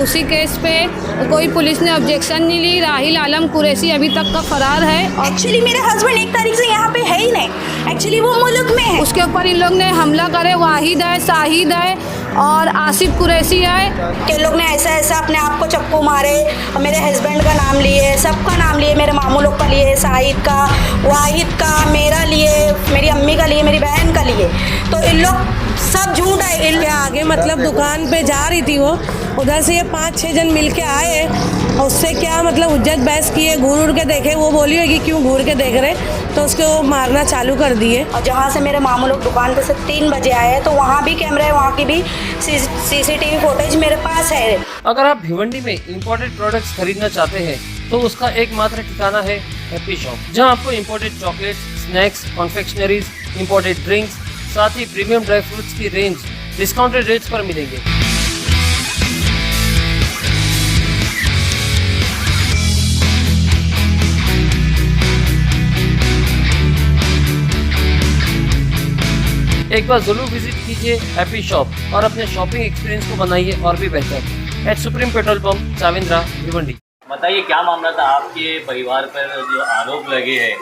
उसी केस पे कोई पुलिस ने ऑब्जेक्शन नहीं ली। राहिल आलम कुरैशी अभी तक का फरार है। एक्चुअली मेरे हस्बैंड 1 तारीख से यहाँ पे है ही नहीं, एक्चुअली वो मुल्क में है। उसके ऊपर इन लोग ने हमला करे। वाहिद है, शाहिद है और आसिफ कुरैशी है। कि लोग ने ऐसा ऐसा अपने आप को चप्पू मारे और मेरे हस्बैंड का नाम लिए, सबका नाम लिए, मेरे मामू लोग का लिए, शाहिद का, वाहिद का, मेरा लिए, मेरी अम्मी का लिए, मेरी बहन का लिए। तो इन लोग सब झूठ है। आगे मतलब दुकान पे जा रही थी वो, उधर से ये 5-6 जन मिल के आए और उससे क्या मतलब हुज्जत बहस किए, घूर के देखे। वो बोली होगी क्यों घूर के देख रहे, तो उसको वो मारना चालू कर दिए। और जहाँ से मेरे मामू लोग दुकान पे से 3 बजे आए तो वहाँ भी कैमरा है, वहाँ की भी सीसीटीवी फुटेज मेरे पास है। अगर आप भिवंडी में इम्पोर्टेड प्रोडक्ट्स खरीदना चाहते हैं तो उसका एकमात्र ठिकाना है हैप्पी शॉप, जहां आपको imported chocolates, snacks, confectioneries, imported drinks, साथ ही प्रीमियम ड्राई फ्रूट्स की रेंज डिस्काउंटेड रेट्स पर मिलेंगे। एक बार जरूर विजिट कीजिए हैप्पी शॉप और अपने शॉपिंग एक्सपीरियंस को बनाइए और भी बेहतर। At supreme petrol pump, Chavindra, Bhiwandi. बताइए क्या मामला था, आपके परिवार पर जो आरोप लगे हैं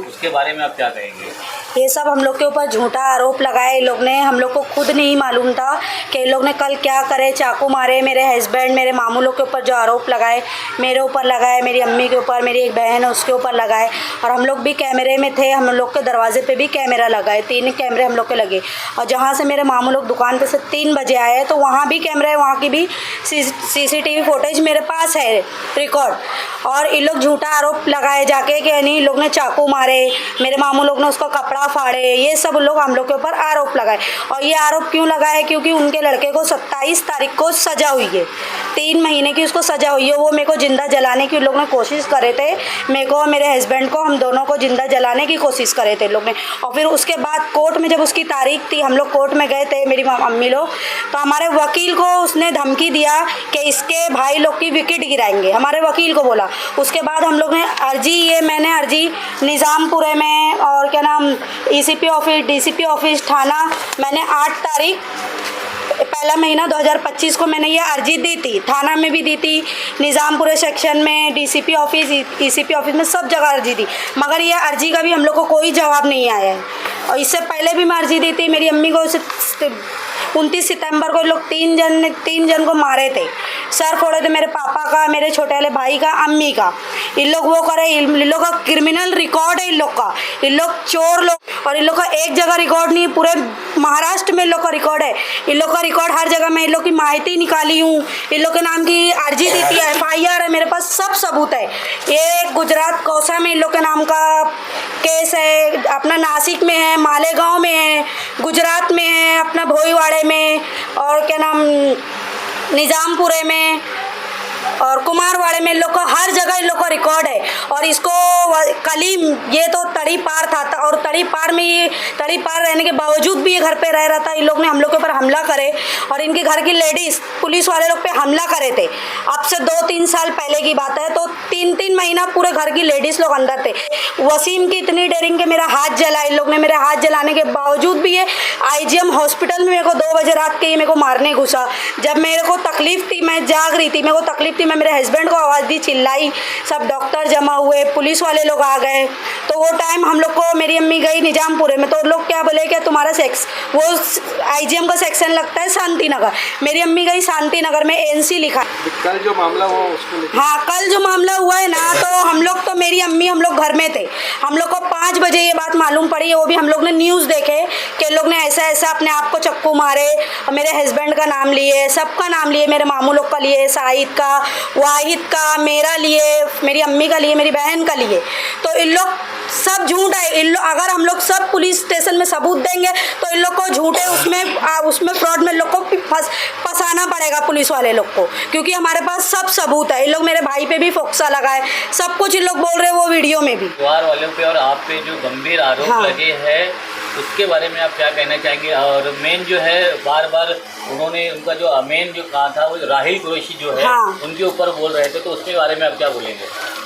उसके बारे में आप क्या कहेंगे? ये सब हम लोग के ऊपर झूठा आरोप लगाए इन लोग ने। हम लोग को खुद नहीं मालूम था कि इन लोग ने कल क्या करे, चाकू मारे मेरे हस्बैंड, मेरे मामू लोग के ऊपर जो आरोप लगाए, मेरे ऊपर लगाए, मेरी अम्मी के ऊपर, मेरी एक बहन है उसके ऊपर लगाए। और हम लोग भी कैमरे में थे, हम लोग के दरवाजे पे भी कैमरा लगाए, 3 कैमरे हम लोग के लगे। और जहाँ से मेरे मामू लोग दुकान पे से 3 बजे आए तो वहाँ भी कैमरा है, वहाँ की भी सीसीटीवी फुटेज मेरे पास है, रिकॉर्ड। और इन लोग झूठा आरोप लगाए जाके कि नहीं, इन लोग ने चाकू मारे, मेरे मामू लोग ने उसका कपड़ा फाड़े, ये सब लोग हम लोग के ऊपर आरोप लगाए। और ये आरोप क्यों लगाए? क्योंकि उनके लड़के को 27 तारीख को सजा हुई है, 3 महीने की उसको सजा हुई है। वो मेरे को जिंदा जलाने की लोग ने कोशिश करे थे, मेरे को और मेरे हस्बैंड को, हम दोनों को जिंदा जलाने की कोशिश करे थे लोग ने। और फिर उसके बाद कोर्ट में जब उसकी तारीख थी, हम लोग कोर्ट में गए थे, मेरी अम्मी लोग, तो हमारे वकील को उसने धमकी दिया कि इसके भाई लोग की विकेट गिराएंगे, हमारे वकील को बोला। उसके बाद हम लोग ने मैंने अर्जी निज़ामपुरे में और क्या नाम ECP ऑफिस, DCP ऑफिस थाना, मैंने 8 तारीख पहला महीना 2025 को मैंने ये अर्जी दी थी। थाना में भी दी थी, निज़ामपुरे सेक्शन में, DCP ऑफिस, ECP ऑफिस में, सब जगह अर्जी दी। मगर ये अर्जी का भी हम लोग को कोई जवाब नहीं आया है। और इससे पहले भी मैं अर्जी दी थी। मेरी अम्मी को 29 सितंबर को लोग 3 जन को मारे थे, सर फोड़े थे, मेरे पापा का, मेरे छोटे वाले भाई का, अम्मी का। इन लोग वो करे, इन लोग का क्रिमिनल रिकॉर्ड है इन लोग का, इन लोग चोर लोग। और इन लोग का एक जगह रिकॉर्ड नहीं, पूरे महाराष्ट्र में इन लोग का रिकॉर्ड है। इन लोग का रिकॉर्ड हर जगह, मैं इन लोग की माहिती निकाली हूँ, इन लोग के नाम की अर्जी दी थी, FIR है, मेरे पास सब सबूत है। ये गुजरात कोसा में इन लोग के नाम का केस है, अपना नासिक में है, मालेगांव में है, गुजरात में है, अपना भोईवाड़े में, और क्या नाम निज़ामपुरे में और कुमारवाड़े में, इन लोग का हर जगह इन लोग का रिकॉर्ड है। और इसको कलीम, ये तो तड़ी पार था और तड़ी पार में, ये तड़ी पार रहने के बावजूद भी ये घर पे रह रहा था। इन लोग ने हम लोग के ऊपर हमला करे और इनके घर की लेडीज़ पुलिस वाले लोग पे हमला करे थे। अब से 2-3 साल पहले की बात है। तो 3-3 महीना पूरे घर की लेडीज़ लोग अंदर थे। वसीम की इतनी डेयरिंग के मेरा हाथ जला, इन लोग ने मेरे हाथ जलाने के बावजूद भी ये IGM हॉस्पिटल में मेरे को 2 बजे रात के ये मेरे को मारने घुसा। जब मेरे को तकलीफ थी, मैं जाग रही थी, मेरे को तकलीफ थी, मैं मेरे हस्बैंड को आवाज़ दी, चिल्लाई, सब डॉक्टर जमा हुए, पुलिस वाले लोग आ गए। तो वो टाइम हम लोग को, मेरी अम्मी गई निजामपुरे में, तो लोग क्या बोले कि तुम्हारा वो IGM का सेक्शन लगता है शांति नगर। मेरी अम्मी गई शांति नगर में, NC लिखा। कल जो मामला हुआ उसको, हाँ, कल जो मामला हुआ है ना, तो हम लोग तो, मेरी अम्मी, हम लोग घर में थे, हम लोग को 5 बजे ये बात मालूम पड़ी। वो भी हम लोग ने न्यूज़ देखे कि लोग ने ऐसा ऐसा अपने आप को चक्कू मारे, मेरे हस्बैंड का नाम लिए, सबका नाम लिए, मेरे मामू लोग का लिए, शाहिद का, वाहिद का, मेरा लिए, मेरी अम्मी का लिए, मेरी बहन का लिए। तो इन लोग सब झूठ है। इन लोग, अगर हम लोग सब पुलिस स्टेशन में सबूत देंगे तो इन लोग को झूठे उसमें फ्रॉड में लोग को फंसाना पड़ेगा पुलिस वाले लोग को, क्योंकि हमारे पास सब सबूत है। इन लोग मेरे भाई पे भी फोक्सा लगाए, सब कुछ इन लोग बोल रहे हैं वो वीडियो में भी। परिवार वालों पे और आप पे जो गंभीर आरोप लगे हैं उसके बारे में आप क्या कहना चाहेंगे? और मेन जो है, बार बार उन्होंने उनका जो मेन जो कहा था वो राहिल कुरैशी जो है, उनके ऊपर बोल रहे थे, तो उसके बारे में आप क्या बोलेंगे?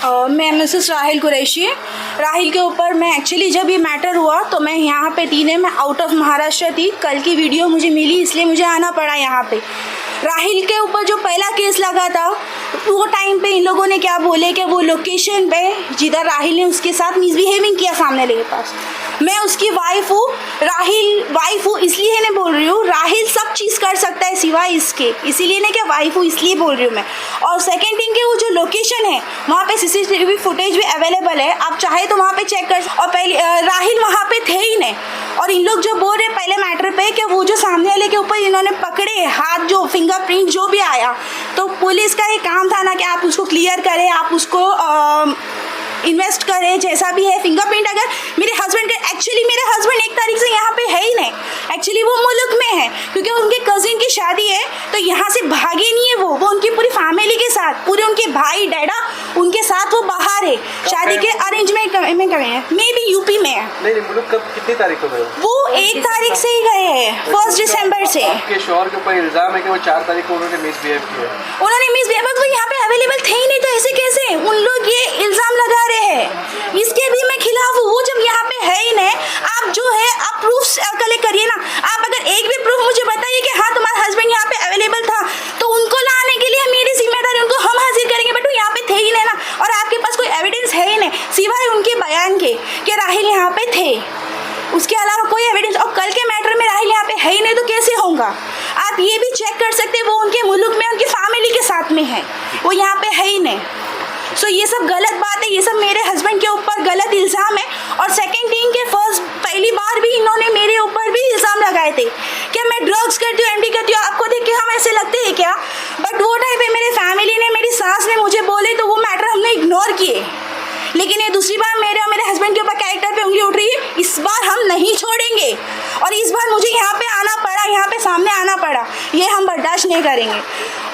मैं मिसेस राहिल कुरैशी। राहिल के ऊपर मैं एक्चुअली जब ये मैटर हुआ तो मैं यहाँ पे थी नहीं, मैं आउट ऑफ महाराष्ट्र थी। कल की वीडियो मुझे मिली इसलिए मुझे आना पड़ा यहाँ पे। राहिल के ऊपर जो पहला केस लगा था वो टाइम पे इन लोगों ने क्या बोले कि वो लोकेशन पे जिधर राहिल ने उसके साथ मिसबिहेविंग किया सामने वाले के पास, मैं उसकी वाइफ हूँ, राहिल वाइफ हूँ इसलिए नहीं बोल रही हूँ। राहिल सब चीज़ कर सकता है सिवाय इसके, इसीलिए नहीं क्या वाइफ हूँ इसलिए बोल रही हूँ मैं। और सेकेंड थिंग के वो जो लोकेशन है वहाँ पे CCTV फुटेज भी अवेलेबल है, आप चाहे तो वहाँ पे चेक कर। और पहले राहिल वहाँ पे थे ही नहीं, और इन लोग जो बोल रहे पहले मैटर पे कि वो जो सामने वाले के ऊपर इन्होंने पकड़े हाथ, जो फिंगरप्रिंट जो भी आया, तो पुलिस का ये काम था ना कि आप उसको क्लियर करें, आप उसको इन्वेस्ट करें, जैसा भी है। फिंगरप्रिंट अगर मेरे हस्बैंड के, एक्चुअली मेरे हस्बैंड 1 तारीख से यहाँ पे है ही नहीं, एक्चुअली वो मुल्क में है क्योंकि उनके कजिन की शादी है, तो यहाँ से भागे नहीं है वो उनकी पूरी फैमिली के साथ, पूरे उनके भाई डैडा उनके साथ वो बाहर है, शादी के अरेंजमेंट में गए हैं, मे बी यूपी में है। नहीं मुल्क कब कितनी तारीख को गए? वो 1 तारीख से ही गए हैं, 1 दिसंबर से। आपके शौहर के ऊपर इल्जाम है कि वो 4 तारीख को उन्होंने मिसबिहेव किया। उन्होंने मिसबिहेव, वो यहाँ पे अवेलेबल थे ही नहीं, तो ऐसे कैसे उन लोग ये इल्जाम लगा रहे हैं? इसके भी मैं खिलाफ हूँ। वो जब यहाँ पे है ही नहीं, आप जो है आप प्रूफ कलेक्ट करिए ना। आप अगर एक भी प्रूफ मुझे बताइए कि हाँ तुम्हारा हस्बैंड यहाँ पे अवेलेबल था, तो उनको लाने के लिए मेरी जिम्मेदारी, उनको हम हाजिर करेंगे, बट वो यहाँ पे थे ही नहीं ना, और आपके पास कोई एविडेंस है ही नहीं सिवाय उनके बयान के कि राहिल यहाँ पे थे, उसके अलावा कोई एविडेंस। और कल के मैटर में राहिल यहाँ पे है ही नहीं तो कैसे होगा? आप ये भी चेक कर सकते हैं, वो उनके मुल्क में उनकी फैमिली के साथ में है, वो यहाँ पे है ही नहीं। सो ये सब गलत बात है, ये सब मेरे हस्बैंड के ऊपर गलत इल्ज़ाम है। और सेकंड थिंग के पहली बार भी इन्होंने मेरे ऊपर भी इल्ज़ाम लगाए थे कि मैं ड्रग्स करती हूँ, एमडी करती हूँ। आपको देख के हम ऐसे लगते हैं क्या? बट वो टाइम पे मेरे फैमिली ने, मेरी सास ने मुझे बोले तो वो मैटर हमने इग्नोर किए। लेकिन ये दूसरी बार मेरे और मेरे हस्बैंड के ऊपर कैरेक्टर पे उंगली उठ रही है, इस बार हम नहीं छोड़ेंगे। और इस बार मुझे यहाँ पे आना पड़ा, यहाँ पे सामने आना पड़ा, ये हम बर्दाश्त नहीं करेंगे।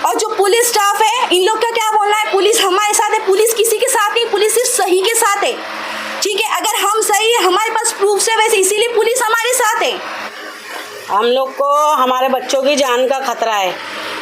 और जो पुलिस स्टाफ है, इन लोग का क्या बोलना है? पुलिस हमारे साथ है, पुलिस किसी के साथ नहीं, पुलिस सिर्फ सही के साथ है, ठीक है? अगर हम सही है, हमारे पास प्रूफ है, वैसे इसीलिए पुलिस हमारे साथ है। हम लोग को हमारे बच्चों की जान का खतरा है।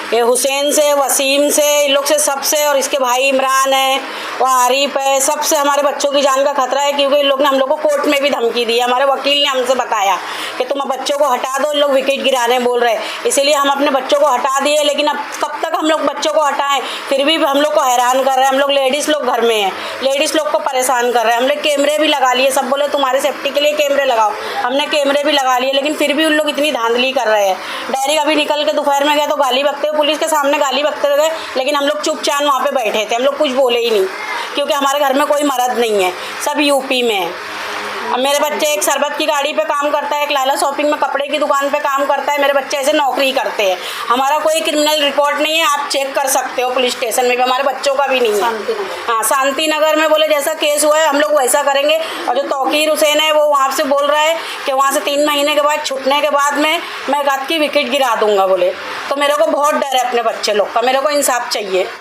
ये हुसैन से, वसीम से, इन लोग से, सबसे, और इसके भाई इमरान है, वो आरिफ है, सबसे हमारे बच्चों की जान का खतरा है। क्योंकि इन लोग ने हम लोग को कोर्ट में भी धमकी दी है। हमारे वकील ने हमसे बताया कि तुम बच्चों को हटा दो, इन लोग विकेट गिराने बोल रहे हैं, इसीलिए हम अपने बच्चों को हटा दिए। लेकिन अब कब तक हम लोग बच्चों को हटाएं? फिर भी हम लोग को हैरान कर रहे हैं। हम लोग लेडीज़ लोग घर में हैं, लेडीज़ लोग को परेशान कर रहे हैं। हमने कैमरे भी लगा लिए, सब बोले तुम्हारे सेफ्टी के लिए कैमरे लगाओ, हमने कैमरे भी लगा लिए, लेकिन फिर भी उन लोग इतनी धांधली कर रहे हैं। डायरेक्ट अभी निकल के दोपहर में गए तो गाली बकते हुए, पुलिस के सामने गाली बकते हुए गए, लेकिन हम लोग चुपचाप वहाँ पे बैठे थे, हम लोग कुछ बोले ही नहीं, क्योंकि हमारे घर में कोई मर्द नहीं है, सब यूपी में है। अब मेरे बच्चे, एक शरबत की गाड़ी पे काम करता है, एक लाला शॉपिंग में कपड़े की दुकान पे काम करता है, मेरे बच्चे ऐसे नौकरी करते हैं। हमारा कोई क्रिमिनल रिकॉर्ड नहीं है, आप चेक कर सकते हो पुलिस स्टेशन में भी, हमारे बच्चों का भी नहीं है। हाँ, शांति नगर में बोले जैसा केस हुआ है हम लोग वैसा करेंगे। और जो तौकीर हुसैन है वो वहाँ से बोल रहा है कि वहाँ से 3 महीने के बाद छूटने के बाद में मैं रात की विकेट गिरा दूँगा बोले। तो मेरे को बहुत डर है अपने बच्चे लोग का, मेरे को इंसाफ चाहिए।